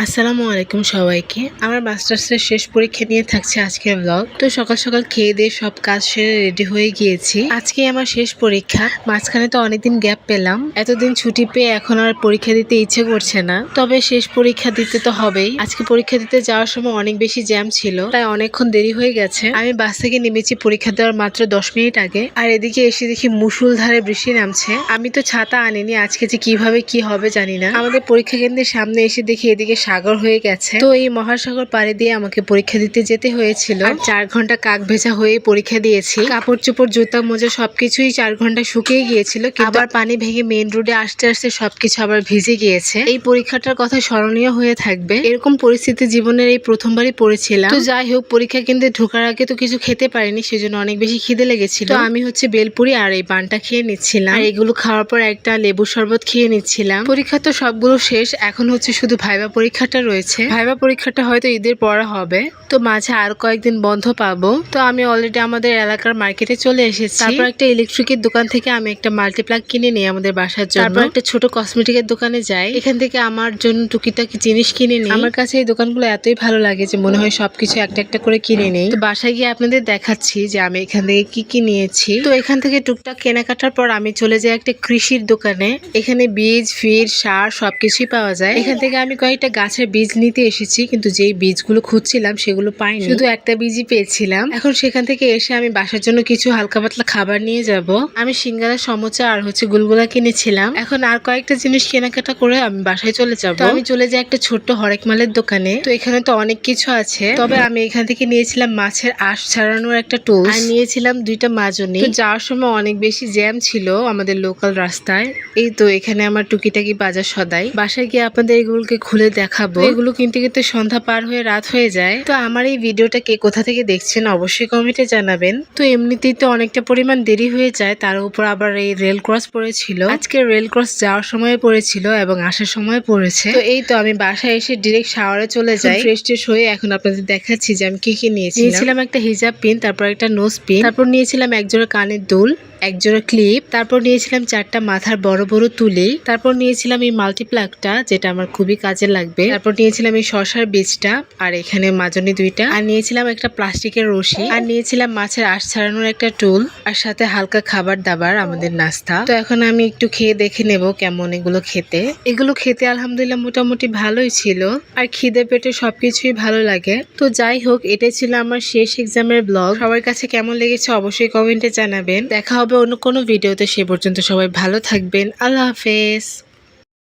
আসসালামু আলাইকুম সবাইকে। আমার মাস্টার্সের শেষ পরীক্ষা নিয়ে থাকছে আজকের ব্লগ। তো সকাল সকাল খেয়ে দিয়ে সব কাজ সেরে রেডি হয়ে গিয়েছি। আজকে আমার শেষ পরীক্ষা। মাঝখানে তো অনেকদিন গ্যাপ পেলাম। এতদিন ছুটি পেয়ে এখন আর পরীক্ষা দিতে ইচ্ছে করছে না, তবে শেষ পরীক্ষা দিতে তো হবেই। আজকে পরীক্ষা দিতে যাওয়ার সময় অনেক বেশি জ্যাম ছিল, তাই অনেকক্ষণ দেরি হয়ে গেছে। আমি বাস থেকে নেমেছি পরীক্ষা দেওয়ার মাত্র 10 মিনিট আগে, আর এদিকে এসে দেখি মুষলধারে বৃষ্টি নামছে। আমি তো ছাতা আনিনি, আজকে যে কিভাবে কি হবে জানি না। আমাদের পরীক্ষা কেন্দ্রের সামনে এসে দেখি এদিকে সাগর হয়ে গেছে। তো এই মহাসাগর পাড়ে দিয়ে আমাকে পরীক্ষা দিতে যেতে হয়েছিল। আর 4 ঘন্টা কাক ভেজা হয়ে পরীক্ষা দিয়েছি। কাপড় চোপড় জুতা মোজা সবকিছুই 4 ঘন্টা শুকিয়ে গিয়েছিল, আবার পানি ভেঙে মেন রোডে আসতে আসতে সবকিছু আবার ভিজে গিয়েছে। এই পরীক্ষাটার কথা স্মরণীয় হয়ে থাকবে। এরকম পরিস্থিতি জীবনের এই প্রথমবারই পড়েছিলাম। তো যাই হোক, পরীক্ষা কেন্দ্রে ঢোকার আগে তো কিছু খেতে পারিনি, সেজন্য অনেক বেশি খিদে লেগেছিল। তো আমি বেলপুরি আর এই পানটা খেয়ে নিচ্ছিলাম। আর এগুলো খাওয়ার পর একটা লেবু শরবত খেয়ে নিচ্ছিলাম। পরীক্ষা তো সবগুলো শেষ, এখন শুধু ভাইবা পরীক্ষাটা রয়েছে। ভাইবা পরীক্ষাটা হয়তো ঈদের পরে হবে, তো মাঝে আর কয়েকদিন বন্ধ পাবো। তো আমি অলরেডি আমাদের এলাকার মার্কেটে চলে এসেছি। তারপর একটা ইলেকট্রিকের দোকান থেকে আমি একটা মাল্টিপ্লাগ কিনে নিই আমাদের বাসার জন্য। তারপর একটা ছোট কসমেটিকের দোকানে যাই, এখান থেকে আমার জন্য টুকিটাকি জিনিস কিনে নিই। আমার কাছে এই দোকানগুলো এতই ভালো লাগে যে মনে হয় সবকিছু একটা একটা করে কিনে নেই। তো বাসায় গিয়ে আপনাদের দেখাচ্ছি যে আমি এখান থেকে কি কি নিয়েছি। তো এখান থেকে টুকটাক কেনাকাটার পর আমি চলে যাই একটা কৃষির দোকানে। এখানে বীজ ফির সার সবকিছুই পাওয়া যায়। এখান থেকে আমি কয়েকটা গাছের বীজ নিতে এসেছি, কিন্তু যেই বীজগুলো খুঁজছিলাম সেগুলো পাইনি, শুধু একটা বীজই পেয়েছিলাম। এখন সেখান থেকে এসে আমি বাসার জন্য কিছু হালকা পাতলা খাবার নিয়ে যাব। আমি সিঙ্গারা সমোচা আর গুলগুলা কিনেছিলাম। এখন আর কয়েকটা জিনিস কেনাকাটা করে আমি বাসায় চলে যাব। তো আমি চলে যাই একটা ছোট্ট হরেক মালের দোকানে। তো এখানে তো অনেক কিছু আছে, তবে আমি এখান থেকে নিয়েছিলাম মাছের আঁশ ছাড়ানোর একটা টুল, আর নিয়েছিলাম 2টা মাজনি। তো যাওয়ার সময় অনেক বেশি জ্যাম ছিল আমাদের লোকাল রাস্তায়। এই তো এখানে আমার টুকিটাকি বাজার সদাই। বাসায় গিয়ে আপনাদের এগুলোকে খুলে দেখাবো। এগুলো কিনতে কিনতে সন্ধ্যা পার হয়ে রাত হয়ে যায়। তো আমার এই ভিডিওটা কে কোথা থেকে দেখছেন অবশ্যই কমেন্টে জানাবেন। তো এমনিতেই তো অনেকটা পরিমাণ দেরি হয়ে যায়, তার উপর আবার এই রেল ক্রস পড়েছিল। আজকে রেল ক্রস যাওয়ার সময় পড়েছিল এবং আসার সময় পড়েছে। তো এই তো আমি বাসায় এসে ডিরেক্ট শাওয়ারে চলে যাই। ফ্রেশ ট্রেশ হয়ে এখন আপনাদের দেখাচ্ছি যে আমি কি কি নিয়েছিলাম। একটা হিজাব পিন, তারপর একটা নোজ পিন, তারপর নিয়েছিলাম একজোড়া কানের দুল, একজোড়া ক্লিপ, তারপর নিয়েছিলাম 4টা মাথার বড় বড় তুলি, তারপর নিয়েছিলাম এই মাল্টিপ্লাগটা যেটা আমার খুবই কাজে লাগবে, তারপর নিয়েছিলাম এই শশার বীজটা, আর এখানে মাজনি 2টা, আর নিয়েছিলাম একটা প্লাস্টিকের রশি, আর নিয়েছিলাম মাছের আঁশ ছাড়ানোর একটা টুল, আর সাথে হালকা খাবার দাবার আমাদের নাস্তা। তো এখন আমি একটু খেয়ে দেখে নেব কেমন এগুলো খেতে আলহামদুলিল্লাহ মোটামুটি ভালোই ছিল, আর খিদে পেটে সবকিছুই ভালো লাগে। তো যাই হোক, এটাই ছিল আমার শেষ এক্সামের ব্লগ। সবার কাছে কেমন লেগেছে অবশ্যই কমেন্টে জানাবেন। দেখা হবে অন্য কোনো ভিডিওতে। সে পর্যন্ত সবাই ভালো থাকবেন। আল্লাহ হাফেজ।